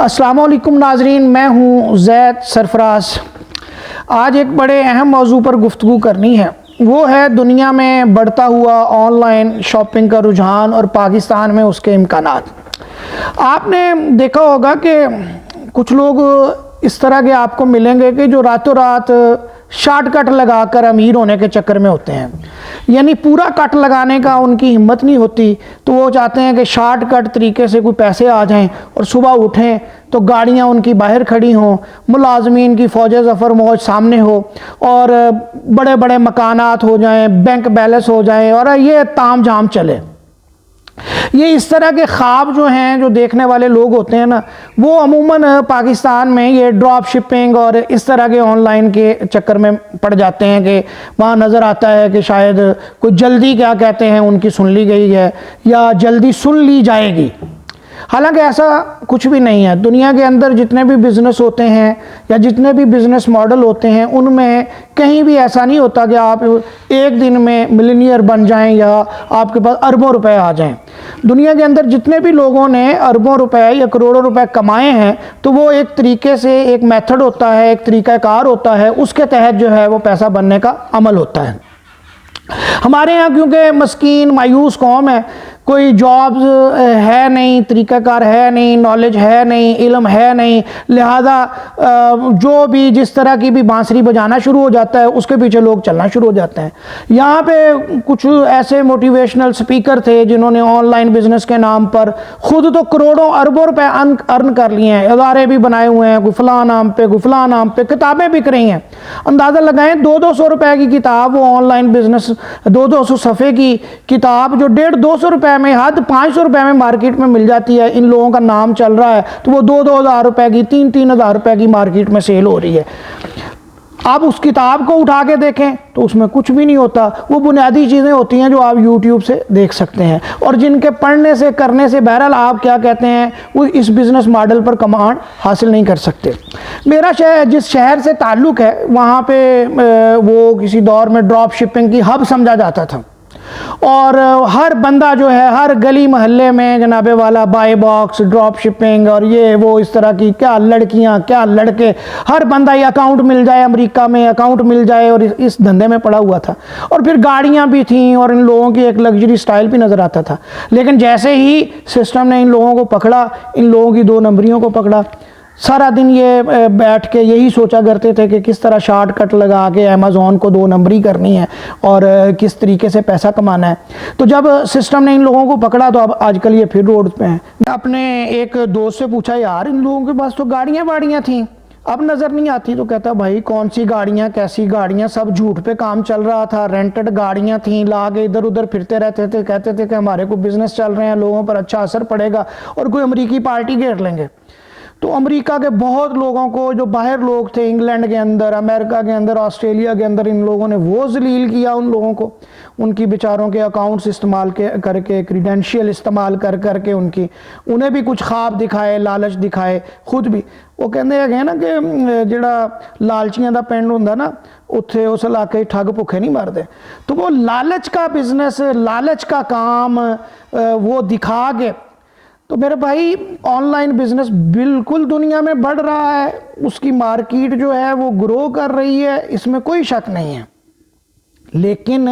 السلام علیکم ناظرین، میں ہوں زید سرفراز۔ آج ایک بڑے اہم موضوع پر گفتگو کرنی ہے، وہ ہے دنیا میں بڑھتا ہوا آن لائن شاپنگ کا رجحان اور پاکستان میں اس کے امکانات۔ آپ نے دیکھا ہوگا کہ کچھ لوگ اس طرح کے آپ کو ملیں گے کہ جو راتوں رات شارٹ کٹ لگا کر امیر ہونے کے چکر میں ہوتے ہیں، یعنی پورا کٹ لگانے کا ان کی ہمت نہیں ہوتی، تو وہ چاہتے ہیں کہ شارٹ کٹ طریقے سے کوئی پیسے آ جائیں اور صبح اٹھیں تو گاڑیاں ان کی باہر کھڑی ہوں، ملازمین کی فوج ظفر موج سامنے ہو، اور بڑے بڑے مکانات ہو جائیں، بینک بیلنس ہو جائیں، اور یہ تام جھام چلے۔ یہ اس طرح کے خواب جو ہیں، جو دیکھنے والے لوگ ہوتے ہیں نا، وہ عموماً پاکستان میں یہ ڈراپ شپنگ اور اس طرح کے آن لائن کے چکر میں پڑ جاتے ہیں کہ وہاں نظر آتا ہے کہ شاید کوئی جلدی کیا کہتے ہیں ان کی سن لی گئی ہے یا جلدی سن لی جائے گی۔ حالانکہ ایسا کچھ بھی نہیں ہے۔ دنیا کے اندر جتنے بھی بزنس ہوتے ہیں یا جتنے بھی بزنس ماڈل ہوتے ہیں، ان میں کہیں بھی ایسا نہیں ہوتا کہ آپ ایک دن میں ملینئر بن جائیں یا آپ کے پاس اربوں روپے آ جائیں۔ دنیا کے اندر جتنے بھی لوگوں نے اربوں روپے یا کروڑوں روپے کمائے ہیں، تو وہ ایک طریقے سے ایک میتھڈ ہوتا ہے، ایک طریقہ کار ہوتا ہے، اس کے تحت جو ہے وہ پیسہ بننے کا عمل ہوتا ہے۔ ہمارے ہاں کیونکہ مسکین مایوس قوم ہے، کوئی جابز ہے نہیں، طریقہ کار ہے نہیں، نالج ہے نہیں، علم ہے نہیں، لہذا جو بھی جس طرح کی بھی بانسری بجانا شروع ہو جاتا ہے اس کے پیچھے لوگ چلنا شروع ہو جاتے ہیں۔ یہاں پہ کچھ ایسے موٹیویشنل سپیکر تھے جنہوں نے آن لائن بزنس کے نام پر خود تو کروڑوں اربوں روپے ارن کر لیے ہیں، ادارے بھی بنائے ہوئے ہیں، کوئی فلاں نام پہ کوئی فلاں نام پہ، کتابیں بک رہی ہیں۔ اندازہ لگائیں 200 روپے کی کتاب، وہ آن لائن بزنس 200 صفحے کی کتاب جو 150-200 روپے میں، حد 500 روپے میں مارکیٹ میں مل جاتی ہے، ان لوگوں کا نام چل رہا ہے، تو وہ 2,000 روپے کی 3,000 روپے کی مارکیٹ میں سیل ہو رہی ہے۔ آپ اس کتاب کو اٹھا کے دیکھیں تو اس میں کچھ بھی نہیں ہوتا، وہ بنیادی چیزیں ہوتی ہیں جو آپ یوٹیوب سے دیکھ سکتے ہیں، اور جن کے پڑھنے سے کرنے سے بہرحال آپ کیا کہتے ہیں وہ اس بزنس ماڈل پر کمانڈ حاصل نہیں کر سکتے۔ میرا جس شہر سے تعلق ہے، وہاں پہ وہ کسی دور میں ڈراپ شپنگ کی ہب سمجھا جاتا تھا، اور ہر بندہ جو ہے ہر گلی محلے میں جناب والا بائی باکس، ڈراپ شپنگ اور یہ وہ اس طرح کی، کیا لڑکیاں کیا لڑکے، ہر بندہ یہ اکاؤنٹ مل جائے، امریکہ میں اکاؤنٹ مل جائے، اور اس دھندے میں پڑا ہوا تھا۔ اور پھر گاڑیاں بھی تھیں اور ان لوگوں کی ایک لگژری سٹائل بھی نظر آتا تھا۔ لیکن جیسے ہی سسٹم نے ان لوگوں کو پکڑا، ان لوگوں کی 2 نمبریوں کو پکڑا، سارا دن یہ بیٹھ کے یہی سوچا کرتے تھے کہ کس طرح شارٹ کٹ لگا کے امیزون کو 2 نمبری کرنی ہے اور کس طریقے سے پیسہ کمانا ہے۔ تو جب سسٹم نے ان لوگوں کو پکڑا تو اب آج کل یہ پھر روڈ پہ ہیں۔ میں اپنے ایک دوست سے پوچھا، یار ان لوگوں کے پاس تو گاڑیاں واڑیاں تھیں، اب نظر نہیں آتی۔ تو کہتا بھائی کون سی گاڑیاں، کیسی گاڑیاں، سب جھوٹ پہ کام چل رہا تھا، رینٹڈ گاڑیاں تھیں، لا کے ادھر ادھر پھرتے رہتے تھے، کہتے تھے کہ ہمارے کو بزنس چل رہے ہیں، لوگوں پر اچھا اثر پڑے گا اور کوئی امریکی پارٹی گھیر لیں گے۔ تو امریکہ کے بہت لوگوں کو، جو باہر لوگ تھے انگلینڈ کے اندر، امریکہ کے اندر، آسٹریلیا کے اندر، ان لوگوں نے وہ ذلیل کیا ان لوگوں کو، ان کی بیچاروں کے اکاؤنٹس استعمال کر کے، کریڈینشیل استعمال کر کے انہیں بھی کچھ خواب دکھائے، لالچ دکھائے، خود بھی۔ وہ کہتے ہیں نا کہ جڑا لالچیاں دا پنڈ ہوندا نا، اتھے اس علاقے ٹھگ بھکھے نہیں مرتے۔ تو وہ لالچ کا بزنس، لالچ کا کام وہ دکھا کے، تو میرے بھائی آن لائن بزنس بالکل دنیا میں بڑھ رہا ہے، اس کی مارکیٹ جو ہے وہ گرو کر رہی ہے، اس میں کوئی شک نہیں ہے۔ لیکن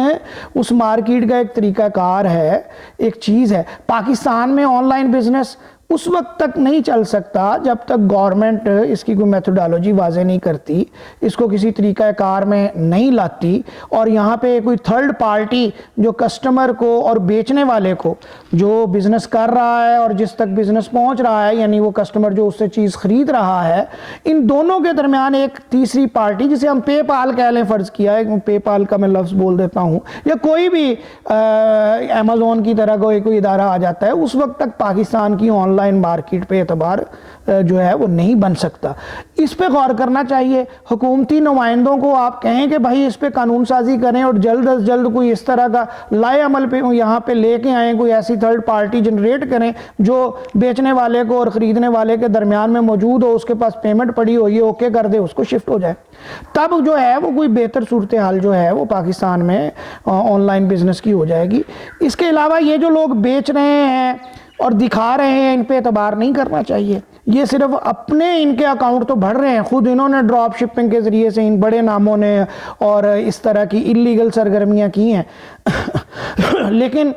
اس مارکیٹ کا ایک طریقہ کار ہے، ایک چیز ہے۔ پاکستان میں آن لائن بزنس اس وقت تک نہیں چل سکتا جب تک گورنمنٹ اس کی کوئی میتھڈالوجی واضح نہیں کرتی، اس کو کسی طریقہ کار میں نہیں لاتی، اور یہاں پہ کوئی تھرڈ پارٹی جو کسٹمر کو اور بیچنے والے کو، جو بزنس کر رہا ہے اور جس تک بزنس پہنچ رہا ہے، یعنی وہ کسٹمر جو اس سے چیز خرید رہا ہے، ان دونوں کے درمیان ایک تیسری پارٹی، جسے ہم پے پال کہہ لیں، فرض کیا ہے، پے پال کا میں لفظ بول دیتا ہوں، یا کوئی بھی امیزون کی طرح کوئی ادارہ آ جاتا ہے، اس وقت تک پاکستان کی آن لائن مارکیٹ پہ اعتبار جو ہے وہ نہیں بن سکتا۔ اس پہ غور کرنا چاہیے۔ حکومتی نمائندوں کو آپ کہیں کہ بھائی اس پہ قانون سازی کریں اور جلد از جلد کوئی اس طرح کا لائے عمل پہ یہاں پہ لے کے آئیں، کوئی ایسی تھرڈ پارٹی جنریٹ کریں جو بیچنے والے کو اور خریدنے والے کے درمیان میں موجود ہو، اس کے پاس پیمنٹ پڑی ہو، یہ اوکے کر دے، اس کو شفٹ ہو جائے، تب جو ہے وہ کوئی بہتر صورتحال جو ہے وہ پاکستان میں آن لائن بزنس کی ہو جائے گی۔ اس کے علاوہ یہ جو لوگ بیچ رہے ہیں اور دکھا رہے ہیں، ان پہ اعتبار نہیں کرنا چاہیے۔ یہ صرف اپنے ان کے اکاؤنٹ تو بھر رہے ہیں، خود انہوں نے ڈراپ شپنگ کے ذریعے سے ان بڑے ناموں نے اور اس طرح کی اللیگل سرگرمیاں کی ہیں لیکن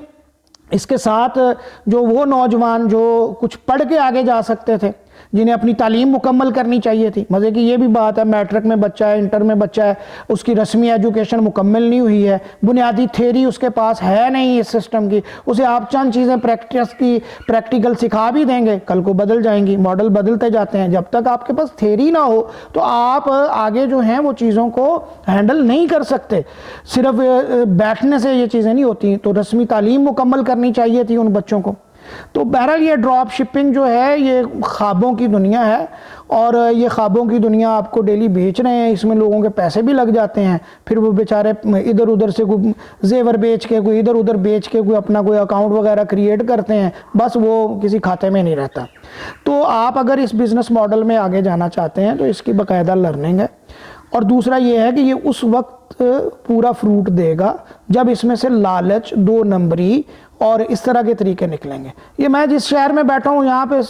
اس کے ساتھ جو وہ نوجوان جو کچھ پڑھ کے آگے جا سکتے تھے، جنہیں اپنی تعلیم مکمل کرنی چاہیے تھی، مزے کی یہ بھی بات ہے میٹرک میں بچہ ہے، انٹر میں بچہ ہے، اس کی رسمی ایجوکیشن مکمل نہیں ہوئی ہے، بنیادی تھیری اس کے پاس ہے نہیں اس سسٹم کی، اسے آپ چند چیزیں پریکٹیکل سکھا بھی دیں گے، کل کو بدل جائیں گی، ماڈل بدلتے جاتے ہیں، جب تک آپ کے پاس تھیری نہ ہو تو آپ آگے جو ہیں وہ چیزوں کو ہینڈل نہیں کر سکتے، صرف بیٹھنے سے یہ چیزیں نہیں ہوتی، تو رسمی تعلیم مکمل کرنی چاہیے تھی ان بچوں کو۔ تو بہرحال یہ ڈراپ شپنگ جو ہے یہ خوابوں کی دنیا ہے، اور یہ خوابوں کی دنیا آپ کو ڈیلی بیچ رہے ہیں، اس میں لوگوں کے پیسے بھی لگ جاتے ہیں، پھر وہ بیچارے ادھر ادھر سے کوئی زیور بیچ کے، کوئی ادھر ادھر بیچ کے کوئی اپنا کوئی اکاؤنٹ وغیرہ کریٹ کرتے ہیں، بس وہ کسی کھاتے میں نہیں رہتا۔ تو آپ اگر اس بزنس ماڈل میں آگے جانا چاہتے ہیں تو اس کی باقاعدہ لرننگ ہے، اور دوسرا یہ ہے کہ یہ اس وقت پورا فروٹ دے گا جب اس میں سے لالچ، دو نمبری اور اس طرح کے طریقے نکلیں گے۔ یہ میں جس شہر میں بیٹھا ہوں یہاں پہ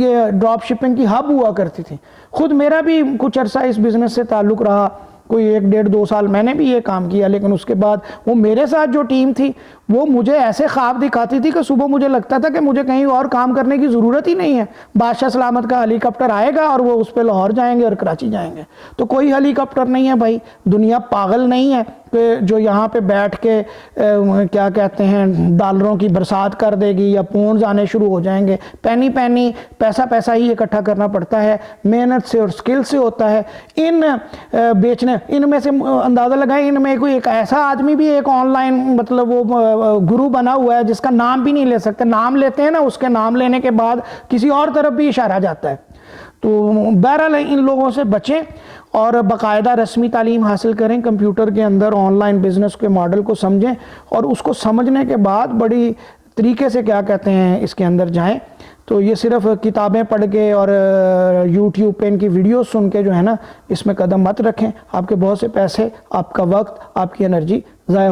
یہ ڈراپ شپنگ کی ہب ہوا کرتی تھی، خود میرا بھی کچھ عرصہ اس بزنس سے تعلق رہا، کوئی 1 ڈیڑھ 2 سال میں نے بھی یہ کام کیا، لیکن اس کے بعد وہ میرے ساتھ جو ٹیم تھی وہ مجھے ایسے خواب دکھاتی تھی کہ صبح مجھے لگتا تھا کہ مجھے کہیں اور کام کرنے کی ضرورت ہی نہیں ہے، بادشاہ سلامت کا ہیلی کاپٹر آئے گا اور وہ اس پہ لاہور جائیں گے اور کراچی جائیں گے۔ تو کوئی ہیلی کاپٹر نہیں ہے بھائی، دنیا پاگل نہیں ہے کہ جو یہاں پہ بیٹھ کے کیا کہتے ہیں ڈالروں کی برسات کر دے گی یا پونڈز آنے شروع ہو جائیں گے، پینی پینی پیسہ ہی اکٹھا کرنا پڑتا ہے، محنت سے اور سکل سے ہوتا ہے۔ ان بیچنے، ان میں سے اندازہ لگائیں، ان میں کوئی ایک ایسا آدمی بھی ایک آن لائن مطلب وہ گرو بنا ہوا ہے جس کا نام بھی نہیں لے سکتے، نام لیتے ہیں نا، اس کے نام لینے کے بعد کسی اور طرف بھی اشارہ جاتا ہے۔ تو بہرحال ان لوگوں سے بچیں اور باقاعدہ رسمی تعلیم حاصل کریں، کمپیوٹر کے اندر آن لائن بزنس کے ماڈل کو سمجھیں، اور اس کو سمجھنے کے بعد بڑی طریقے سے کیا کہتے ہیں اس کے اندر جائیں۔ تو یہ صرف کتابیں پڑھ کے اور یوٹیوب پہ ان کی ویڈیوز سن کے جو ہے نا اس میں قدم مت رکھیں، آپ کے بہت سے پیسے، آپ کا وقت، آپ کی انرجی ضائع